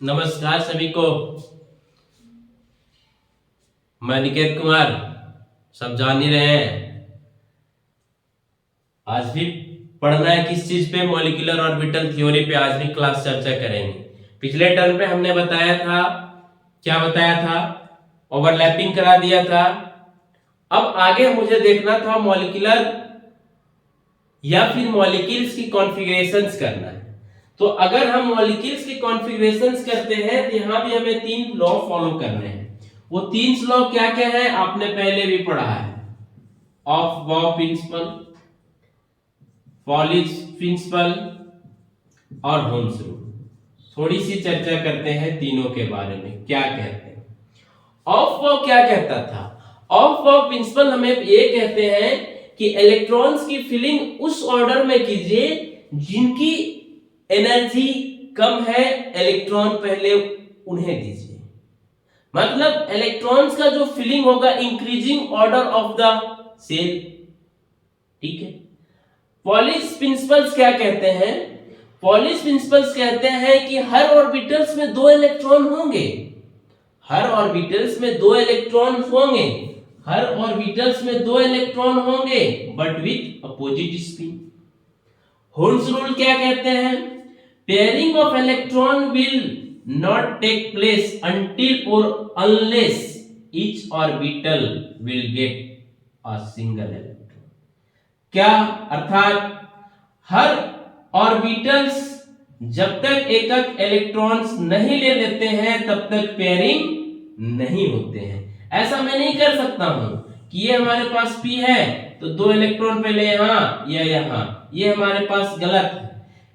नमस्कार सभी को। मैं निकेत कुमार, सब जान ही रहे हैं। आज भी पढ़ना है किस चीज पे? मॉलिक्यूलर ऑर्बिटल थ्योरी पे आज भी क्लास चर्चा करेंगे। पिछले टर्म पे हमने बताया था, क्या बताया था? ओवरलैपिंग करा दिया था। अब आगे मुझे देखना था मॉलिक्यूलर या फिर मॉलिक्यूल्स की कॉन्फ़िगरेशंस करना है। तो अगर हम मॉलिक्यूल्स की कॉन्फ़िगरेशंस करते हैं तो यहां भी हमें तीन लॉ फॉलो करने हैं। वो तीन लॉ क्या क्या है आपने पहले भी पढ़ा है। ऑफ बॉ प्रिंसिपल, पॉलिश प्रिंसिपल और होम्स रूल। थोड़ी सी चर्चा करते हैं तीनों के बारे में, क्या कहते हैं। ऑफ बॉ क्या कहता था? ऑफ बॉ प्रिंसिपल हमें ये कहते हैं कि इलेक्ट्रॉन्स की फिलिंग उस ऑर्डर में कीजिए जिनकी एनर्जी कम है, इलेक्ट्रॉन पहले उन्हें दीजिए। मतलब इलेक्ट्रॉन्स का जो फिलिंग होगा increasing order of the cell. ठीक है। पॉलिश प्रिंसिपल्स क्या कहते हैं? पॉलिश प्रिंसिपल्स कहते हैं कि हर ऑर्बिटल्स में दो इलेक्ट्रॉन होंगे, हर ऑर्बिटल्स में दो इलेक्ट्रॉन होंगे, हर ऑर्बिटल्स में दो इलेक्ट्रॉन होंगे बट विथ अपोजिट स्पिन। होल्स रूल क्या कहते हैं? Pairing of electron will not take place until or unless each orbital will get a single electron। क्या अर्थात हर ऑर्बिटल्स जब तक एकक इलेक्ट्रॉन्स नहीं ले लेते हैं तब तक पेयरिंग नहीं होते हैं। ऐसा मैं नहीं कर सकता हूं कि ये हमारे पास p है तो दो इलेक्ट्रॉन पहले यहां या यहां, ये हमारे पास गलत है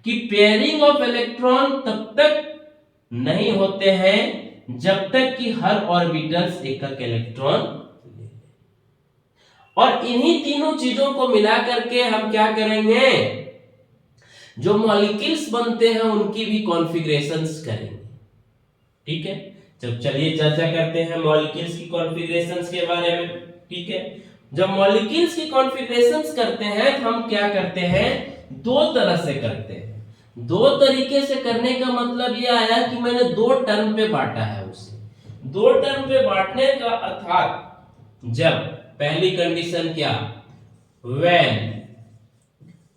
कि पेयरिंग ऑफ इलेक्ट्रॉन तब तक नहीं होते हैं जब तक कि हर ऑर्बिटल्स एकक इलेक्ट्रॉन ले ले। और इन्हीं तीनों चीजों को मिला करके हम क्या करेंगे, जो मॉलिक्यूल्स बनते हैं उनकी भी कॉन्फ़िगरेशंस करेंगे। ठीक है। जब चलिए चर्चा करते हैं मॉलिक्यूल्स की कॉन्फ़िगरेशंस के बारे में। ठीक है। जब मॉलिक्यूल्स की कॉन्फ़िगरेशंस करते हैं तो हम क्या करते हैं, दो तरह से करते हैं। दो तरीके से करने का मतलब यह आया कि मैंने दो टर्म पे बांटा है उसे। दो टर्म पे बांटने का अर्थात जब पहली कंडीशन क्या, व्हेन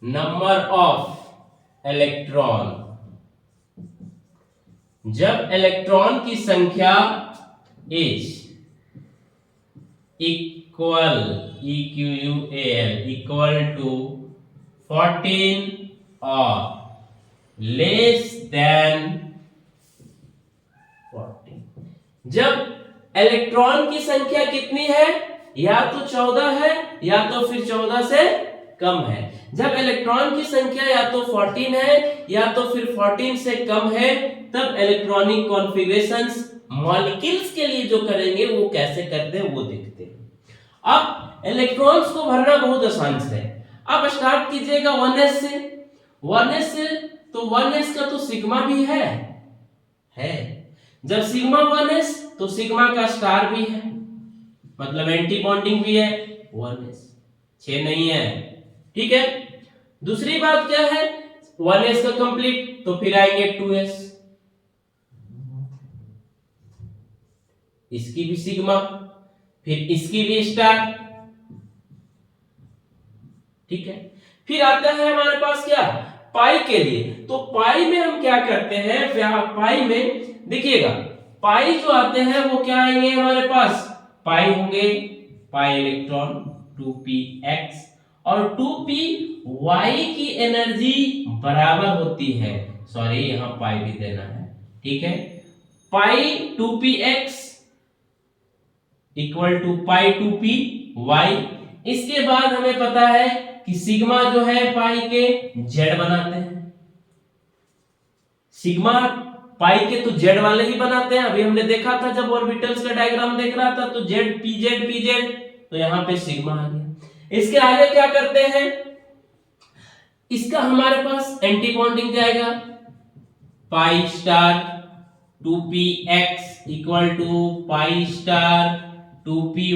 नंबर ऑफ इलेक्ट्रॉन, जब इलेक्ट्रॉन की संख्या इज इक्वल इक्वल टू 14 और लेस देन 14। जब इलेक्ट्रॉन की संख्या कितनी है, या तो 14 है या तो फिर 14 से कम है। जब इलेक्ट्रॉन की संख्या या तो 14 है या तो फिर 14 से कम है तब इलेक्ट्रॉनिक कॉन्फ़िगरेशंस मॉलिक्यूल्स के लिए जो करेंगे वो कैसे करते हैं वो देखते हैं। अब इलेक्ट्रॉन्स को भरना बहुत आसान है। अब स्टार्ट कीजिएगा 1s से। 1s से तो 1s का तो सिग्मा भी है। जब सिग्मा 1s तो सिग्मा का स्टार भी है, मतलब एंटी बॉन्डिंग भी है। 1s 6 नहीं है। ठीक है। दूसरी बात क्या है, 1s का कंप्लीट तो फिर आएंगे 2s, इसकी भी सिग्मा, फिर इसकी भी स्टार। ठीक है। फिर आता है हमारे पास क्या, पाई के लिए। तो पाई में हम क्या करते हैं, पाई में देखिएगा पाई जो आते हैं वो क्या आएंगे हमारे पास, पाई होंगे पाई इलेक्ट्रॉन 2px और 2py की एनर्जी बराबर होती है, सॉरी यहां पाई भी देना है। ठीक है। Pi 2px equal to pi 2py। इसके बाद हमें पता है कि सिग्मा जो है पाई के जेड बनाते हैं, सिग्मा पाई के तो जेड वाले ही बनाते हैं। अभी हमने देखा था जब ऑर्बिटल्स का डायग्राम देख रहा था तो जेड pz तो यहां पे सिग्मा आ गया। इसके आगे क्या करते हैं, इसका हमारे पास एंटी बॉन्डिंग जाएगा, pi star 2px equal to pi star 2py,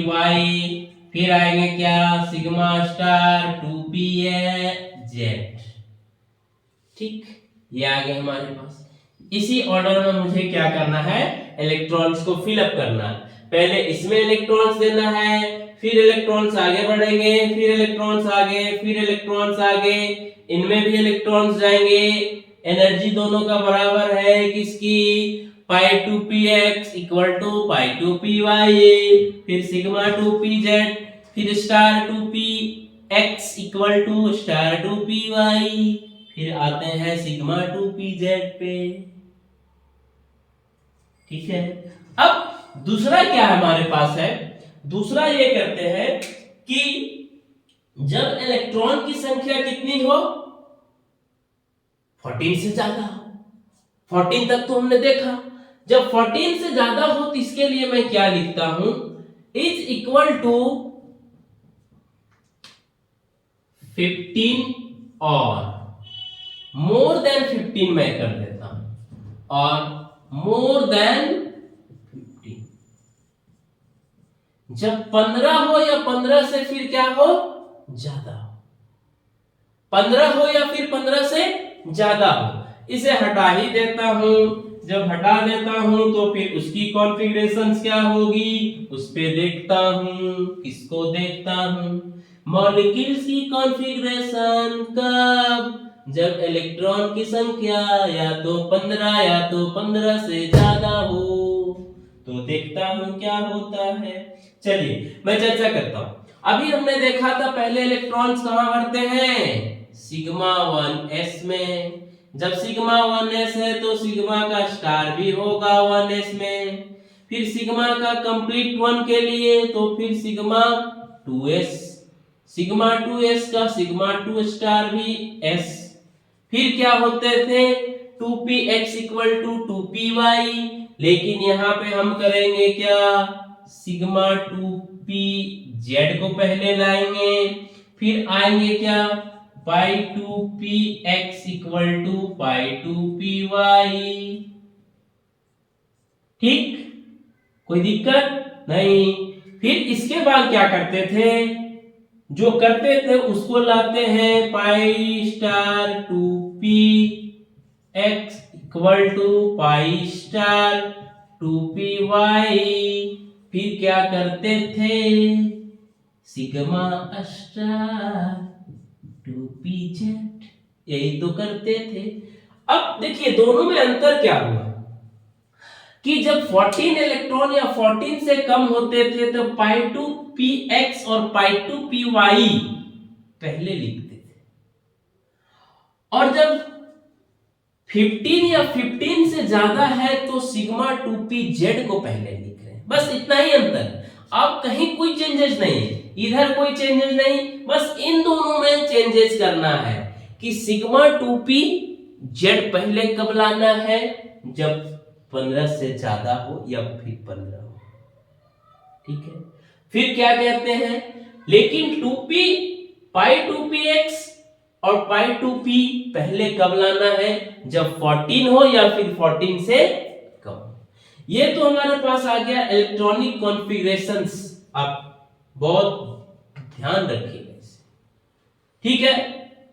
फिर आएंगे क्या, सिग्मा स्टार 2pz। ठीक, ये आ गए हमारे पास। इसी ऑर्डर में मुझे क्या करना है, इलेक्ट्रॉन्स को फिलअप करना है। पहले इसमें इलेक्ट्रॉन्स देना है, फिर इलेक्ट्रॉन्स आगे बढ़ेंगे, फिर इलेक्ट्रॉन्स आगे, फिर इलेक्ट्रॉन्स आगे, इनमें भी इलेक्ट्रॉन्स जाएंगे। एनर्जी दोनों का बराबर है किसकी, pi two p x equal to pi two p y, फिर सिग्मा टू पी जेड, फिर star two p x equal to star two p y, फिर आते हैं सिग्मा टू पी जेड पे। ठीक है, अब दूसरा क्या हमारे पास है, दूसरा ये करते हैं कि जब इलेक्ट्रॉन की संख्या कितनी हो, 14 से ज्यादा हो। 14 तक तो हमने देखा, जब 14 से ज्यादा हो तो इसके लिए मैं क्या लिखता हूं, इज इक्वल टू 15 और मोर देन 15 मैं कर देता हूं, और मोर देन 15। जब 15 हो या 15 से फिर क्या हो, ज्यादा हो, 15 हो या फिर 15 से ज्यादा हो। इसे हटा ही देता हूं, जब हटा देता हूं तो फिर उसकी कॉन्फ़िगरेशंस क्या होगी, उस पे देखता हूं, किसको देखता हूं, मॉलिक्यूल्स की कॉन्फ़िगरेशन। कब, जब इलेक्ट्रॉन की संख्या या तो 15 या तो 15 से ज्यादा हो, तो देखता हूं क्या होता है। चलिए मैं चर्चा करता हूं। अभी हमने देखा था पहले इलेक्ट्रॉन्स कहां भरते हैं, सिग्मा 1s में। जब सिग्मा 1s है तो सिग्मा का स्टार भी होगा 1s में, फिर सिग्मा का कंप्लीट 1 के लिए तो फिर सिग्मा 2s, सिग्मा 2s का सिग्मा 2 स्टार भी s, फिर क्या होते थे 2px इक्वल टू 2py, लेकिन यहाँ पे हम करेंगे क्या, सिग्मा 2pz को पहले लाएंगे, फिर आएंगे क्या पाई 2px equal to pi 2py। ठीक, कोई दिक्कत नहीं। फिर इसके बाद क्या करते थे, जो करते थे उसको लाते हैं pi star 2p x equal to pi star 2py, फिर क्या करते थे सिग्मा स्टार 2pz, यही तो करते थे। अब देखिए दोनों में अंतर क्या हुआ कि जब 14 इलेक्ट्रॉन या 14 से कम होते थे तो पाई 2px और पाई 2py पहले लिखते थे, और जब 15 या 15 से ज्यादा है तो सिग्मा 2pz को पहले लिख रहे हैं। बस इतना ही अंतर, अब कहीं कोई चेंजेस नहीं, इधर कोई चेंजेस नहीं, बस इन दोनों में चेंजेस करना है कि सिग्मा 2pz पहले कब लाना है, जब 15 से ज्यादा हो या फिर 15 हो। ठीक है, फिर क्या कहते हैं, लेकिन 2p पाई 2px और पाई 2p पहले कब लाना है, जब 14 हो या फिर 14 से कम। ये तो हमारे पास आ गया इलेक्ट्रॉनिक कॉन्फ़िगरेशंस, आप बहुत ध्यान रखिएगा इसे। ठीक है,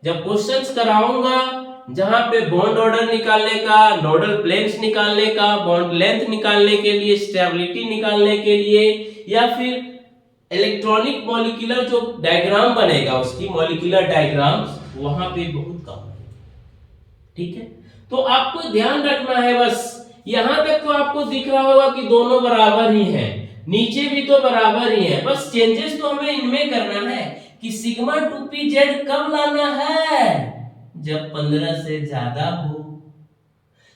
जब क्वेश्चंस कराऊंगा जहां पे बॉन्ड ऑर्डर निकालने का, नोडल प्लेन्स निकालने का, बॉन्ड लेंथ निकालने के लिए, स्टेबिलिटी निकालने के लिए, या फिर इलेक्ट्रॉनिक मॉलिक्यूलर जो डायग्राम बनेगा उसकी मॉलिक्यूलर डायग्राम्स, वहां पे बहुत कम है। ठीक है, तो आपको ध्यान रखना है, बस यहां तक तो आपको दिख रहा होगा कि दोनों बराबर ही हैं, नीचे भी तो बराबर ही है, बस चेंजेस तो हमें इनमें करना है कि सिग्मा 2pz कब लाना है, जब 15 से ज्यादा हो।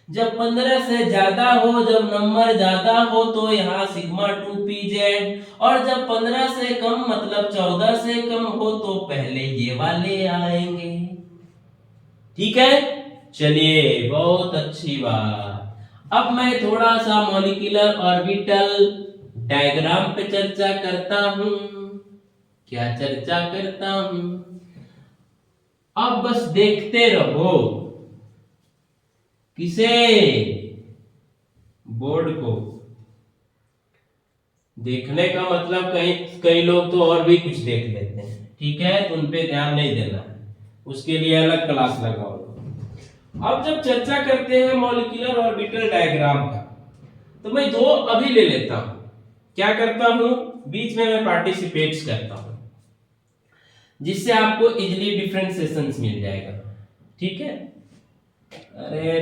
जब 15 से ज्यादा हो, जब नंबर ज्यादा हो तो यहाँ सिग्मा 2pz, और जब 15 से कम मतलब 14 से कम हो तो पहले ये वाले आएंगे। ठीक है, चलिए बहुत अच्छी बात। अब मैं थोड़ा सा मॉलिक्यूलर ऑर्बिटल डायग्राम पे चर्चा करता हूं। क्या चर्चा करता हूं, अब बस देखते रहो, किसे, बोर्ड को। देखने का मतलब कई लोग तो और भी कुछ देख लेते हैं, ठीक है, तो उन पे ध्यान नहीं देना, उसके लिए अलग क्लास लगाओ। अब जब चर्चा करते हैं मॉलिक्यूलर ऑर्बिटल डायग्राम का, तो मैं दो अभी ले लेता हूं। क्या करता हूं, बीच में मैं पार्टिसिपेट्स करता हूं, जिससे आपको इजीली डिफरेंशिएशंस मिल जाएगा। ठीक है, अरे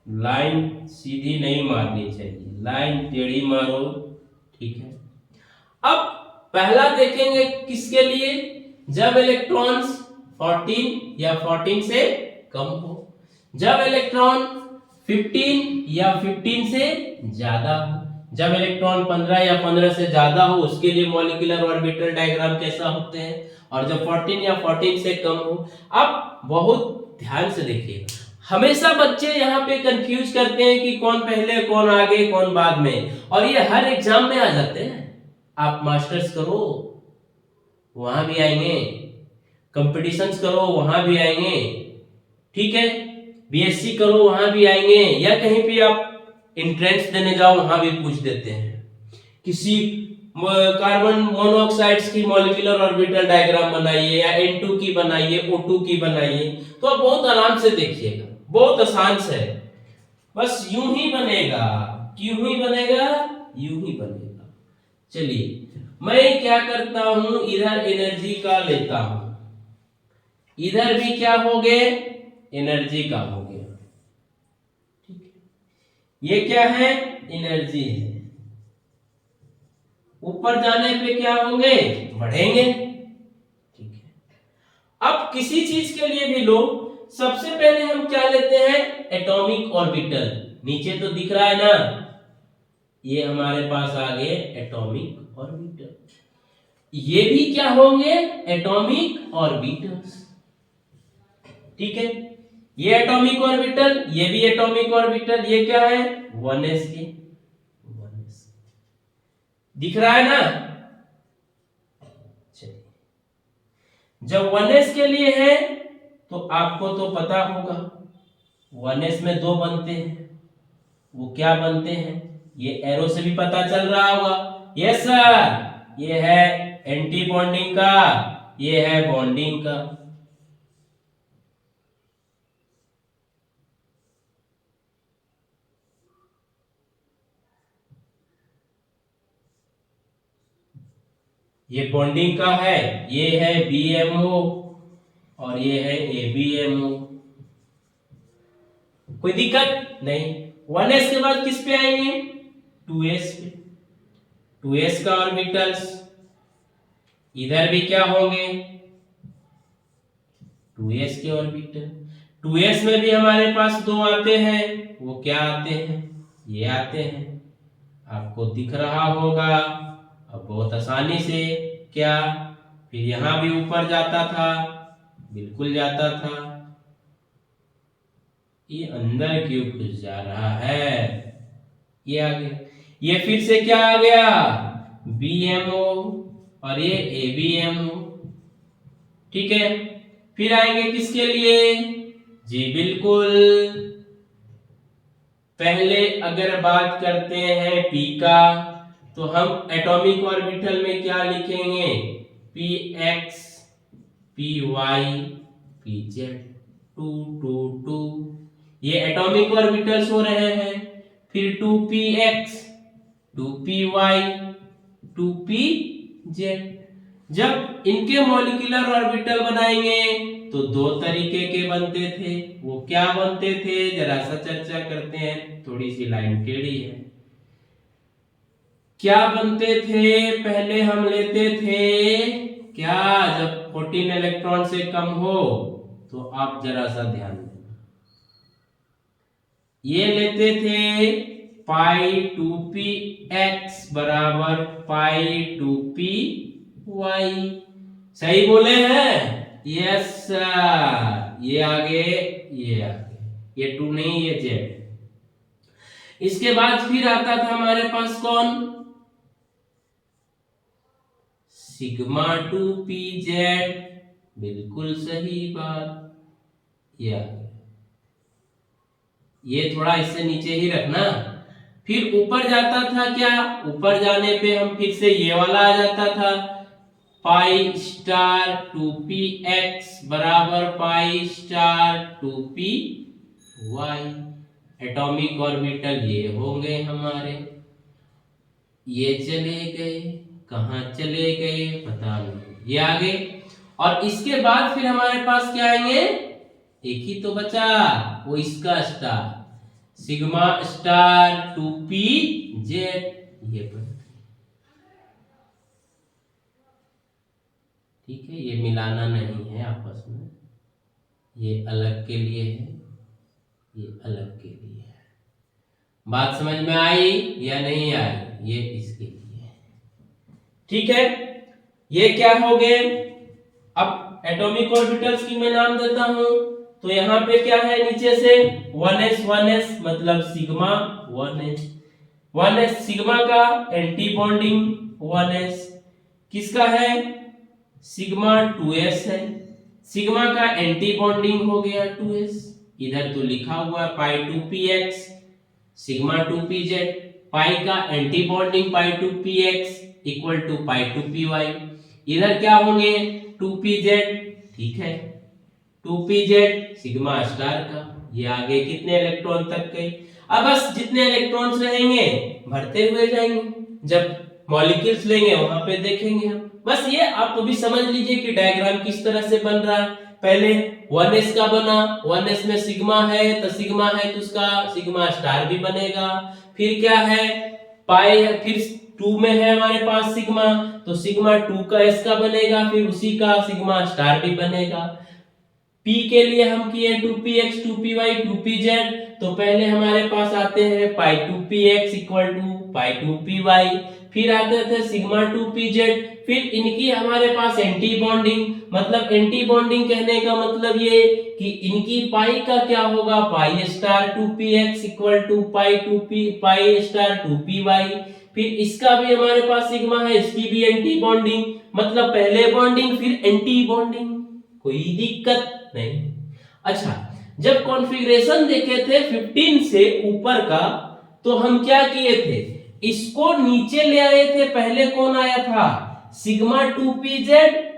लाइन सीधी नहीं मारनी चाहिए, लाइन टेढ़ी मारो। ठीक है, अब पहला देखेंगे किसके लिए, जब इलेक्ट्रॉन्स 14 या 14 से कम हो, जब इलेक्ट्रॉन 15 या 15 से ज्यादा हो, जब इलेक्ट्रॉन 15 या 15 से ज्यादा हो उसके लिए मॉलिक्यूलर ऑर्बिटल डायग्राम कैसा होते हैं, और जब 14 या 14 से कम हो। अब बहुत ध्यान से देखिएगा, हमेशा बच्चे यहाँ पे कंफ्यूज करते हैं कि कौन पहले कौन आगे कौन बाद में, और ये हर एग्जाम में आ जाते हैं। आप मास्टर्स करो वहां भी आएंगे, कंपटीशंस करो वहां भी आएंगे, ठीक है, बीएससी करो वहां भी आएंगे, या कहीं भी आप एंट्रेंस देने जाओ वहां भी पूछ देते हैं। किसी कार्बन मोनोऑक्साइड्स की मॉलिक्यूलर ऑर्बिटल डायग्राम बनाइए, या N2 की बनाइए, O2 की बनाइए, तो आप बहुत आराम से देखिएगा, बहुत आसान से है, बस यूं ही बनेगा, क्यों ही बनेगा, यूं ही बनेगा। चलिए मैं क्या करता हूं, इधर एनर्जी का लेता हूं, इधर भी क्या हो गए, एनर्जी का हो गया। ठीक है, ये क्या है, एनर्जी है, ऊपर जाने पे क्या होंगे, बढ़ेंगे। ठीक है, अब किसी चीज के लिए भी लो, सबसे पहले हम क्या लेते हैं, एटॉमिक ऑर्बिटल। नीचे तो दिख रहा है ना, ये हमारे पास आ गए एटॉमिक ऑर्बिटल, ये भी क्या होंगे, एटॉमिक ऑर्बिटल्स। ठीक है, ये एटॉमिक ऑर्बिटल, ये भी एटॉमिक ऑर्बिटल, ये क्या है, 1s के, 1s दिख रहा है ना। चलिए, जब 1s के लिए है तो आपको तो पता होगा 1s में दो बनते हैं, वो क्या बनते हैं, ये एरो से भी पता चल रहा होगा। यस सर, ये है एंटी बॉन्डिंग का, ये है बॉन्डिंग का। ये बॉन्डिंग का है, ये है BMO और ये है ABMO। कोई दिक्कत नहीं। 1s के बाद किस पे आएंगे, 2s पे, 2s का ऑर्बिटल्स, इधर भी क्या होंगे, 2s के ऑर्बिटल। 2s में भी हमारे पास दो आते हैं, वो क्या आते हैं, ये आते हैं, आपको दिख रहा होगा। अब बहुत आसानी से क्या, फिर यहां भी ऊपर जाता था, बिल्कुल जाता था, ये अंदर क्यों घुस जा रहा है, ये आ गया, ये फिर से क्या आ गया, BMO और ये ABMO। ठीक है, फिर आएंगे किसके लिए, जी बिल्कुल, पहले अगर बात करते हैं P का, तो हम एटॉमिक ऑर्बिटल में क्या लिखेंगे, PX PY PZ, 2 2 2, ये एटॉमिक ऑर्बिटल्स हो रहे हैं। फिर 2px 2py 2pz। जब इनके मॉलिक्यूलर ऑर्बिटल बनाएंगे तो दो तरीके के बनते थे, वो क्या बनते थे जरा सा चर्चा करते हैं, थोड़ी सी लाइन टेढ़ी है। क्या बनते थे, पहले हम लेते थे क्या, जब 14 इलेक्ट्रॉन से कम हो, तो आप जरा सा ध्यान देना, ये लेते थे पाई 2px बराबर पाई 2py। सही बोले हैं, यस सर, ये आगे, ये आगे, ये 2 नहीं, ये z। इसके बाद फिर आता था हमारे पास कौन, सिग्मा 2pz, बिल्कुल सही बात, ये थोड़ा इससे नीचे ही रखना। फिर ऊपर जाता था क्या, ऊपर जाने पे हम फिर से ये वाला आ जाता था, पाई स्टार 2px बराबर pi star 2py। Y. Atomic orbital ये होंगे हमारे, ये चले गए, कहाँ चले गए पता नहीं, ये आगे। और इसके बाद फिर हमारे पास क्या आएंगे, एक ही तो बचा, वो इसका star, sigma star 2p Z, ये पर ठीक है। ये मिलाना नहीं है आपस में, ये अलग के लिए है, ये अलग के लिए है। बात समझ में आई या नहीं आई, ये इसके लिए है, ठीक है। ये क्या हो गए, अब एटॉमिक ऑर्बिटल्स की मैं नाम देता हूं, तो यहां पे क्या है नीचे से 1s मतलब सिग्मा 1s, 1s सिग्मा का एंटी बॉन्डिंग 1s, किसका है सिग्मा 2s है, सिग्मा का एंटी बॉन्डिंग हो गया 2s, इधर तो लिखा हुआ है pi 2px sigma 2pz, pi का anti bonding pi 2px equal to pi 2py, इधर क्या होंगे 2pz, ठीक है 2pz सिग्मा स्टार का, ये आगे कितने इलेक्ट्रॉन तक गए, अब बस जितने इलेक्ट्रॉन्स रहेंगे भरते हुए जाएंगे, जब मॉलिक्यूल्स लेंगे वहां पे देखेंगे हम। बस ये आप भी समझ लीजिए कि डायग्राम किस तरह से बन रहा है। पहले 1s का बना, 1s में सिग्मा है तो सिग्मा है तो उसका सिग्मा स्टार भी बनेगा, फिर क्या है पाई है, फिर 2 में है हमारे पास सिग्मा, तो सिग्मा 2 का s का बनेगा, फिर उसी का सिग्मा स्टार भी बनेगा। p के लिए हम किए 2px 2py 2pz, तो पहले हमारे पास आते हैं पाई 2px equal to pi 2py, फिर आते थे सिग्मा 2pz, फिर इनकी हमारे पास एंटी बॉन्डिंग, मतलब एंटी बॉन्डिंग कहने का मतलब ये कि इनकी पाई का क्या होगा pi star 2px equal to pi 2p pi star 2py, फिर इसका भी हमारे पास सिग्मा है, इसकी भी एंटी बॉन्डिंग, मतलब पहले बॉन्डिंग फिर एंटी बॉन्डिंग, कोई दिक्कत नहीं। अच्छा, जब कॉन्फ़िगरेशन देखे थे 15 से ऊपर का, तो हम क्या किए थे, इसको नीचे ले आए थे, पहले कौन आया था सिग्मा 2pz,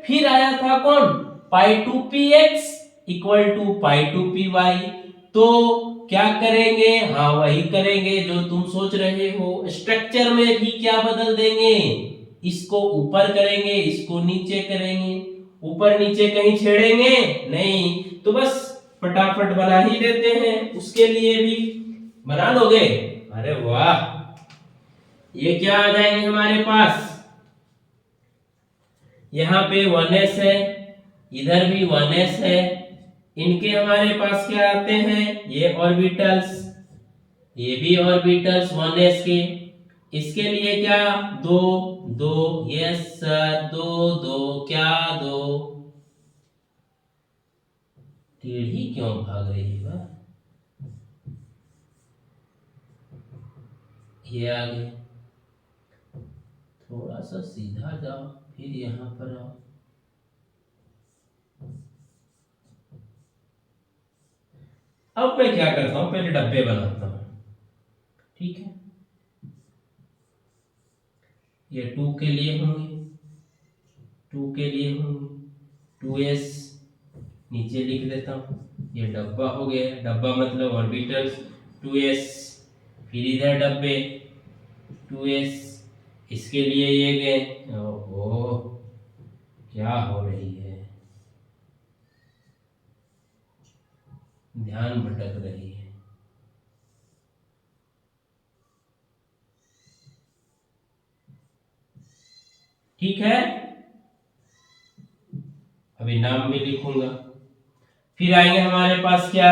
फिर आया था कौन पाई 2px equal to pi 2py, तो क्या करेंगे, हाँ वही करेंगे जो तुम सोच रहे हो, स्ट्रक्चर में भी क्या बदल देंगे, इसको ऊपर करेंगे इसको नीचे करेंगे, ऊपर नीचे कहीं छेड़ेंगे नहीं, तो बस फटाफट बना ही देते हैं, उसके लिए भी बना लोगे, अरे वाह, ये क्या आ जाएंगे हमारे पास, यहाँ पे 1s है, इधर भी 1s है, इनके हमारे पास क्या आते हैं ये ऑर्बिटल्स, ये भी ऑर्बिटल्स 1s के, इसके लिए क्या दो दो, यस सर दो दो, क्या दो, टेढ़ी क्यों भाग रही है, ये आ गए, थोड़ा सा सीधा जाओ, फिर यहां पर आओ, अब मैं क्या करता हूं, पहले डब्बे बनाता हूं, ठीक है, ये 2 के लिए होंगे, 2 के लिए होंगे 2s, नीचे लिख देता हूं, ये डब्बा हो गया, डब्बा मतलब ऑर्बिटल्स 2s, फिर इधर डब्बे 2s, इसके लिए ये गए, ओहो क्या हो रही है, ध्यान भटक रही है, ठीक है, अभी नाम भी लिखूंगा, फिर आएंगे हमारे पास क्या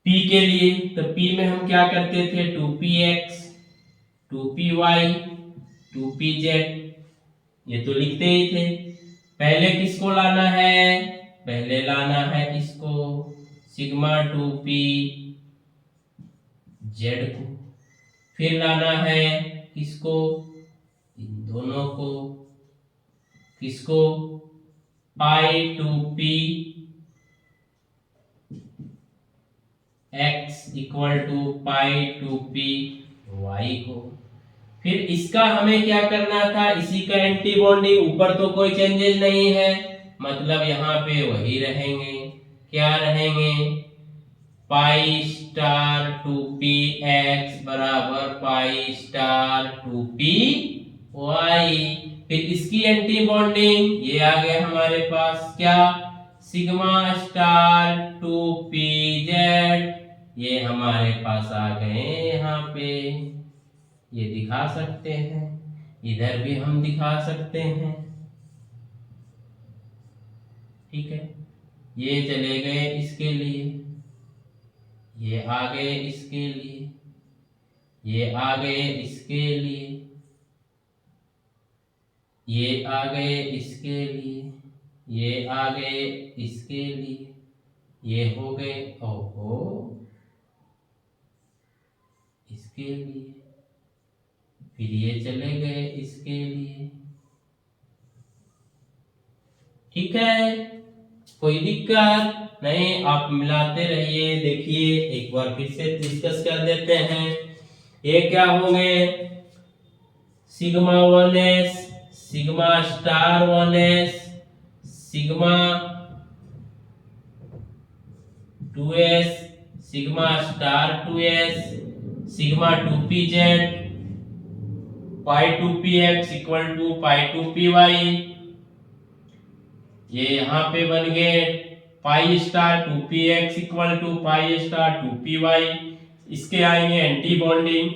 p के लिए, तो p में हम क्या करते थे 2px 2py 2pz, ये तो लिखते ही थे, पहले किसको लाना है, पहले लाना है इसको सिग्मा 2p z को, फिर लाना है किसको, इन दोनों को, किसको pi 2p x equal to pi 2p y को, फिर इसका हमें क्या करना था, इसी का एंटी बॉन्डिंग, ऊपर तो कोई चेंजेस नहीं है, मतलब यहाँ पे वही रहेंगे, क्या रहेंगे पाई स्टार 2p x बराबर पाई स्टार 2p y। फिर इसकी एंटी बॉन्डिंग ये आ गया हमारे पास क्या, सिग्मा स्टार 2p z। ये हमारे पास आ गए यहाँ पे, ये दिखा सकते हैं, इधर भी हम दिखा सकते हैं। ठीक है, ये चले गए इसके लिए, ये आ गए इसके लिए, ये आ गए इसके लिए, ये आ गए इसके लिए, ये आ गए इसके लिए, ये हो गए ओहो इसके लिए, फिर ये चले गए इसके लिए। ठीक है, कोई दिक्कत नहीं, आप मिलाते रहिए। देखिए एक बार फिर से डिस्कस कर देते हैं। ये क्या होंगे, sigma 1s, sigma star 1s, sigma 2s, sigma star 2s, sigma 2pz, pi 2px equal to pi 2py। ये यहाँ पे बन गए pi star 2px equal to pi star 2py। इसके आएंगे एंटी बॉन्डिंग,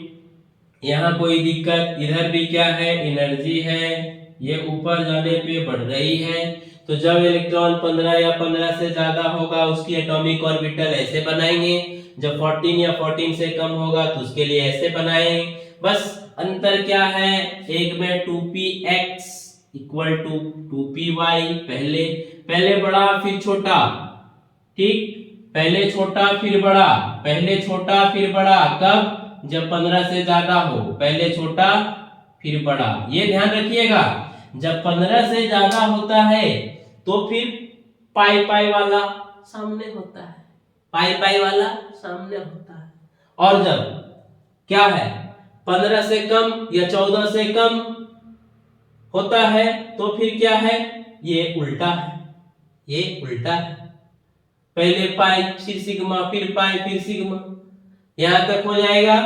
यहाँ कोई दिक्कत, इधर भी क्या है, एनर्जी है, ये ऊपर जाने पे बढ़ रही है। तो जब इलेक्ट्रॉन 15 या 15 से ज्यादा होगा उसकी एटॉमिक ऑर्बिटल ऐसे बनाएंगे, जब 14 या 14 से कम होगा तो उसके लिए ऐसे बनाएंगे। बस अंतर क्या है, एक में 2px इक्वल टू 2py, पहले बड़ा फिर छोटा। ठीक, पहले छोटा फिर बड़ा, पहले छोटा फिर बड़ा, कब, जब 15 से ज्यादा हो, पहले छोटा फिर बड़ा। ये ध्यान रखिएगा, जब 15 से ज्यादा होता है तो फिर पाई पाई वाला सामने होता है, पाई पाई वाला सामने होता है। और जब क्या है 15 से कम या 14 से कम होता है तो फिर क्या है, ये उल्टा है, ये उल्टा है, पहले पाई फिर सिग्मा फिर पाई फिर सिग्मा, यहां तक हो जाएगा।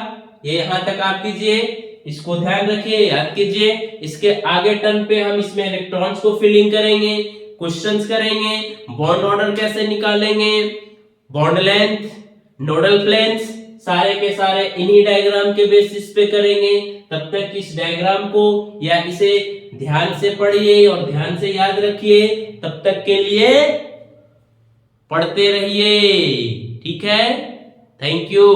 ये यहां तक आप कीजिए, इसको ध्यान रखिए, याद कीजिए। इसके आगे टर्न पे हम इसमें इलेक्ट्रॉन्स को फिलिंग करेंगे, क्वेश्चंस करेंगे, बॉन्ड ऑर्डर कैसे निकालेंगे, बॉन्ड लेंथ, नोडल प्लेन्स, सारे के सारे इन्हीं डायग्राम के बेसिस पे करेंगे। तब तक इस डायग्राम को या इसे ध्यान से पढ़िए और ध्यान से याद रखिए। तब तक के लिए पढ़ते रहिए। ठीक है, थैंक यू।